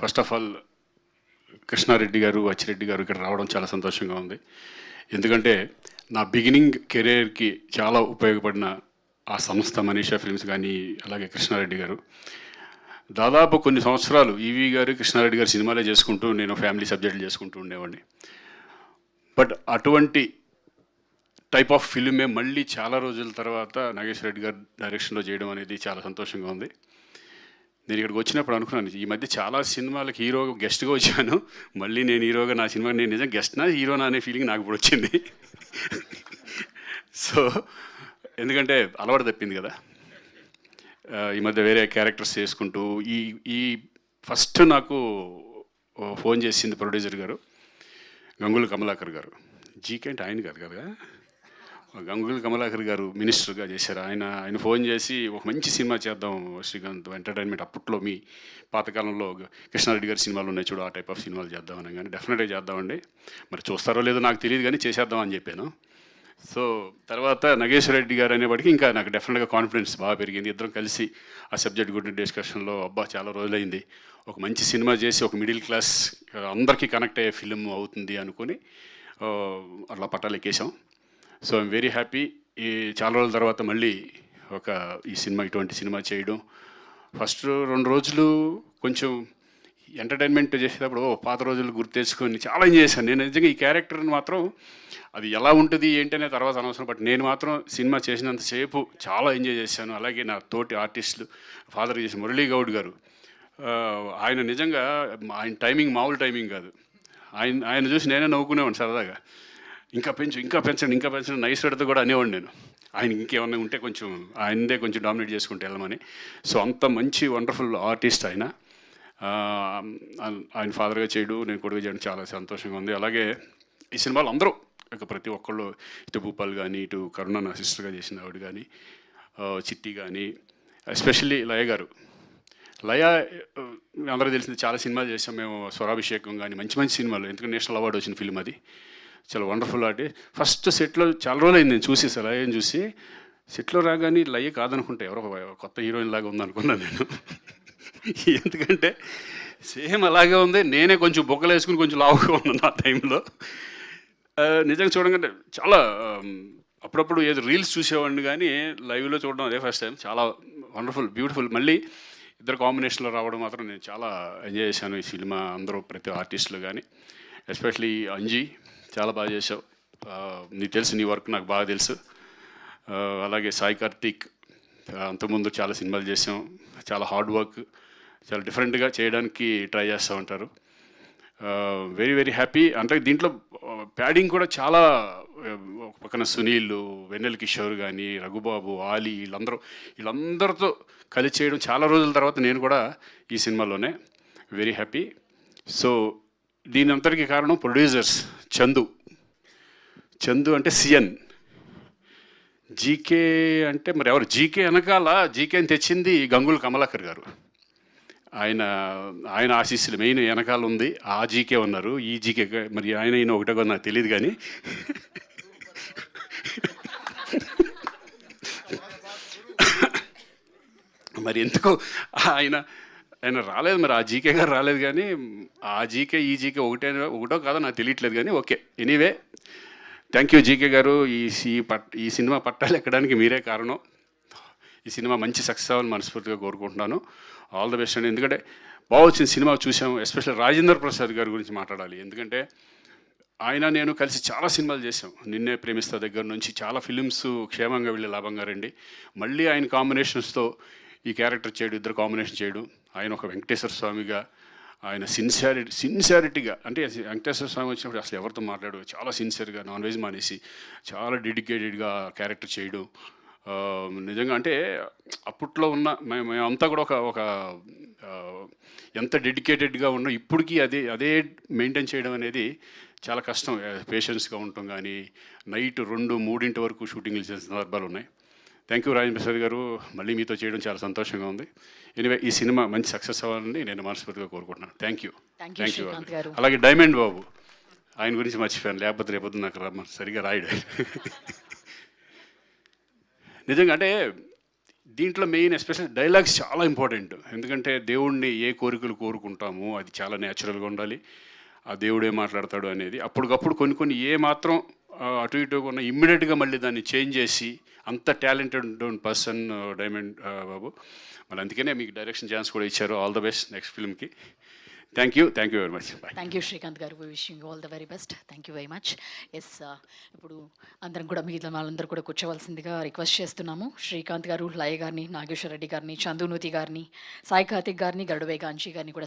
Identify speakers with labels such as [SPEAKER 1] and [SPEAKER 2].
[SPEAKER 1] First of all Krishna Reddy గారు, అచ్చిరెడ్డి గారు ఇక్కడ రావడం చాలా సంతోషంగా ఉంది. ఎందుకంటే నా బిగినింగ్ కెరీర్కి చాలా ఉపయోగపడిన ఆ సంస్థ మనీషా ఫిల్మ్స్ కానీ, అలాగే కృష్ణారెడ్డి గారు దాదాపు కొన్ని సంవత్సరాలు ఈవీ గారు, కృష్ణారెడ్డి గారు సినిమాలే చేసుకుంటూ నేను ఫ్యామిలీ సబ్జెక్టులు చేసుకుంటూ ఉండేవాడిని. బట్ అటువంటి టైప్ ఆఫ్ ఫిల్మే మళ్ళీ చాలా రోజుల తర్వాత నాగేశ్వర రెడ్డి గారు డైరెక్షన్లో చేయడం అనేది చాలా సంతోషంగా ఉంది. నేను ఇక్కడికి వచ్చినప్పుడు అనుకున్నాను, ఈ మధ్య చాలా సినిమాలకు హీరోగా గెస్ట్గా వచ్చాను, మళ్ళీ నేను హీరోగా నా సినిమా నేను నిజంగా గెస్ట్నా హీరోనా అనే ఫీలింగ్ నాకు ఇప్పుడు వచ్చింది. సో ఎందుకంటే అలవాటు తప్పింది కదా. ఈ మధ్య వేరే క్యారెక్టర్స్ చేసుకుంటూ ఈ ఫస్ట్ నాకు ఫోన్ చేసింది ప్రొడ్యూసర్ గారు, గంగుల కమలాకర్ గారు. జీకే అంటే ఆయన కాదు కదా, గంగుల కమలాకర్ గారు మినిస్టర్గా చేశారు. ఆయన ఫోన్ చేసి ఒక మంచి సినిమా చేద్దాం శ్రీకాంత్ ఎంటర్టైన్మెంట్, అప్పట్లో మీ పాతకాలంలో కృష్ణారెడ్డి గారి సినిమాలు ఉన్నాయి చూడు, ఆ టైప్ ఆఫ్ సినిమాలు చేద్దామని. కానీ డెఫినెట్గా చేద్దామండి, మరి చూస్తారో లేదో నాకు తెలియదు కానీ చేసేద్దాం అని చెప్పాను. సో తర్వాత నాగేశ్వర రెడ్డి గారు అనేవాడికి ఇంకా నాకు డెఫినెట్గా కాన్ఫిడెన్స్ బాగా పెరిగింది. ఇద్దరం కలిసి ఆ సబ్జెక్ట్ గురించి డిస్కషన్లో అబ్బా చాలా రోజులైంది, ఒక మంచి సినిమా చేసి ఒక మిడిల్ క్లాస్ అందరికీ కనెక్ట్ అయ్యే ఫిలిం అవుతుంది అనుకుని అట్లా పట్టాలు ఎక్కేసాం. So I'm very happy. ఈ చాలా రోజుల తర్వాత మళ్ళీ ఇటువంటి సినిమా చేయడం. ఫస్ట్ 2 రోజులు కొంచెం ఎంటర్టైన్మెంట్ చేసేటప్పుడు పాత రోజులు గుర్తు తెచ్చుకొని చాలా ఎంజాయ్ చేశాను. నేను నిజంగా ఈ క్యారెక్టర్ని మాత్రం అది ఎలా ఉంటుంది ఏంటనే తర్వాత అనవసరం, బట్ నేను మాత్రం సినిమా చేసినంతసేపు చాలా ఎంజాయ్ చేశాను. అలాగే నా తోటి ఆర్టిస్టులు, ఫాదర్ చేసిన మురళీ గౌడ్ గారు, ఆయన నిజంగా ఆయన టైమింగ్ మామూలు టైమింగ్ కాదు. ఆయన చూసి నేనే నవ్వుకునేవాడిని సరదాగా, ఇంకా పెంచండి నైస్ రెడ్తో కూడా అనేవాడిని నేను. ఆయన ఇంకేమన్నా ఉంటే కొంచెం ఆయనదే కొంచెం డామినేట్ చేసుకుంటే వెళ్ళమని. సో అంత మంచి వండర్ఫుల్ ఆర్టిస్ట్ ఆయన. ఆయన ఫాదర్గా చేయడు, నేను కొడుకు చేయడం చాలా సంతోషంగా ఉంది. అలాగే ఈ సినిమాలో అందరూ ప్రతి ఒక్కళ్ళు, ఇటు భూపాల్ కానీ, ఇటు కరుణ నా సిస్టర్గా చేసిన ఆవిడ కానీ, చిట్టి కానీ, ఎస్పెషల్లీ లయ గారు. లయ అందరూ తెలిసింది, చాలా సినిమాలు చేసాం మేము, స్వరాభిషేకం కానీ మంచి సినిమాలు, ఎందుకంటే నేషనల్ అవార్డు వచ్చిన ఫిల్మ్ అది. చాలా వండర్ఫుల్ ఆర్ట్. ఫస్ట్ సెట్లో చాలా రోజులు అయింది నేను చూసి, లయని చూసి. సెట్లో రాగానే లయ కాదనుకుంటే ఎవరో కొత్త హీరోయిన్ లాగా ఉందనుకున్నాను నేను. ఎందుకంటే సేమ్ అలాగే ఉంది, నేనే కొంచెం బొక్కలు వేసుకుని కొంచెం లావుగా ఉన్నాను ఆ టైంలో. నిజంగా చూడగానే చాలా అప్పుడప్పుడు ఏదో రీల్స్ చూసేవాడిని కానీ లైవ్లో చూడడం అదే ఫస్ట్ టైం. చాలా వండర్ఫుల్, బ్యూటిఫుల్. మళ్ళీ ఇద్దరు కాంబినేషన్లో రావడం మాత్రం నేను చాలా ఎంజాయ్ చేశాను ఈ సినిమా. అందరూ ప్రతి ఆర్టిస్టులు కానీ, ఎస్పెషలీ అంజీ చాలా బాగా చేసావు. నీకు తెలుసు, నీ వర్క్ నాకు బాగా తెలుసు. అలాగే సాయి కార్తీక్, అంతకుముందు చాలా సినిమాలు చేసాం, చాలా హార్డ్ వర్క్, చాలా డిఫరెంట్గా చేయడానికి ట్రై చేస్తూ ఉంటారు. Very very happy. అంటే దీంట్లో ప్యాడింగ్ కూడా చాలా, ఒక పక్కన సునీల్, వెన్నెల కిషోర్ కానీ, రఘుబాబు, ఆలీ, వీళ్ళందరితో కలిసి చేయడం చాలా రోజుల తర్వాత నేను కూడా ఈ సినిమాలోనే. Very happy. సో దీని అంతటికీ కారణం ప్రొడ్యూసర్స్. చందు అంటే సిఎన్, జీకే అంటే మరి ఎవరు, జీకే వెనకాల జీకేని తెచ్చింది గంగుల కమలాకర్ గారు. ఆయన ఆశీస్సులు మెయిన్ వెనకాల ఉంది. ఆ జీకే ఉన్నారు, ఈ జీకే మరి ఆయన ఒకటే కూడా నాకు తెలియదు కానీ మరి ఎందుకు ఆయన రాలేదు, మరి ఆ జీకే గారు రాలేదు. కానీ ఆ జీకే ఈ జీకే ఒకటో కాదో నాకు తెలియట్లేదు కానీ okay. Anyway, thank you GK గారు. ఈ సినిమా పట్టాలు ఎక్కడానికి మీరే కారణం. ఈ సినిమా మంచి సక్సెస్ అవ్వాలని మనస్ఫూర్తిగా కోరుకుంటున్నాను. ఆల్ ద బెస్ట్ అండి. ఎందుకంటే బాగా వచ్చిన సినిమా చూసాము. ఎస్పెషల్లీ రాజేంద్ర ప్రసాద్ గారి గురించి మాట్లాడాలి. ఎందుకంటే నేను కలిసి చాలా సినిమాలు చేసాం. నిన్నే ప్రేమిస్తా దగ్గర నుంచి చాలా ఫిలిమ్స్ క్షేమంగా వెళ్ళి లాభంగా రండి. మళ్ళీ ఆయన కాంబినేషన్స్తో ఈ క్యారెక్టర్ చేయడం, ఇద్దరు కాంబినేషన్ చేయడం. ఆయన ఒక వెంకటేశ్వర స్వామిగా, ఆయన సిన్సియారిటీగా, అంటే వెంకటేశ్వర స్వామి వచ్చినప్పుడు అసలు ఎవరితో మాట్లాడు, చాలా సిన్సియర్గా నాన్ వెజ్ మానేసి చాలా డెడికేటెడ్గా క్యారెక్టర్ చేయడం. నిజంగా అంటే అప్పట్లో ఉన్న మేమంతా కూడా ఒక ఎంత డెడికేటెడ్గా ఉన్నాం, ఇప్పటికీ అదే మెయింటైన్ చేయడం అనేది చాలా కష్టం. పేషెన్స్గా ఉండటం కానీ, నైట్ 2-3 వరకు షూటింగ్లు చేసిన సందర్భాలు ఉన్నాయి. థ్యాంక్ యూ రాజేంద్ర ప్రసాద్ గారు, మళ్ళీ మీతో చేయడం చాలా సంతోషంగా ఉంది. ఎనివే, ఈ సినిమా మంచి సక్సెస్ అవ్వాలని నేను మనస్ఫూర్తిగా కోరుకుంటున్నాను. Thank you. అలాగే డైమండ్ బాబు, ఆయన గురించి మర్చిపోయాను, లేకపోతే రేపొద్దు నాకు సరిగా రాయడు. నిజంగా అంటే దీంట్లో మెయిన్ ఎస్పెషల్ డైలాగ్స్ చాలా ఇంపార్టెంట్. ఎందుకంటే దేవుడిని ఏ కోరికలు కోరుకుంటామో అది చాలా న్యాచురల్గా ఉండాలి. ఆ దేవుడే మాట్లాడతాడు అనేది అప్పటికప్పుడు కొన్ని కొన్ని ఏ మాత్రం అటు ఇటుగా ఉన్న ఇమ్మీడియట్గా మళ్ళీ దాన్ని చేంజ్ చేసి అంత టాలెంటెడ్ పర్సన్ డైమండ్ బాబు. మళ్ళీ అందుకనే మీకు డైరెక్షన్ ఛాన్స్ కూడా ఇచ్చారు. ఆల్ ద బెస్ట్ నెక్స్ట్ ఫిల్మ్కి. Thank you very much. Bye.
[SPEAKER 2] Thank you Srikanth garu. Wishing all the very best. Thank you very much. Yes, ఇప్పుడు అందరం కూడా మిగతా వాళ్ళందరూ కూడా కూర్చోవలసిందిగా రిక్వెస్ట్ చేస్తున్నాము. శ్రీకాంత్ గారు, లయ గారిని, నాగేశ్వర రెడ్డి గారిని, చందునూతి గారిని, సాయి కార్తిక్ గారిని, గరుడవేగ అంశీ గారిని కూడా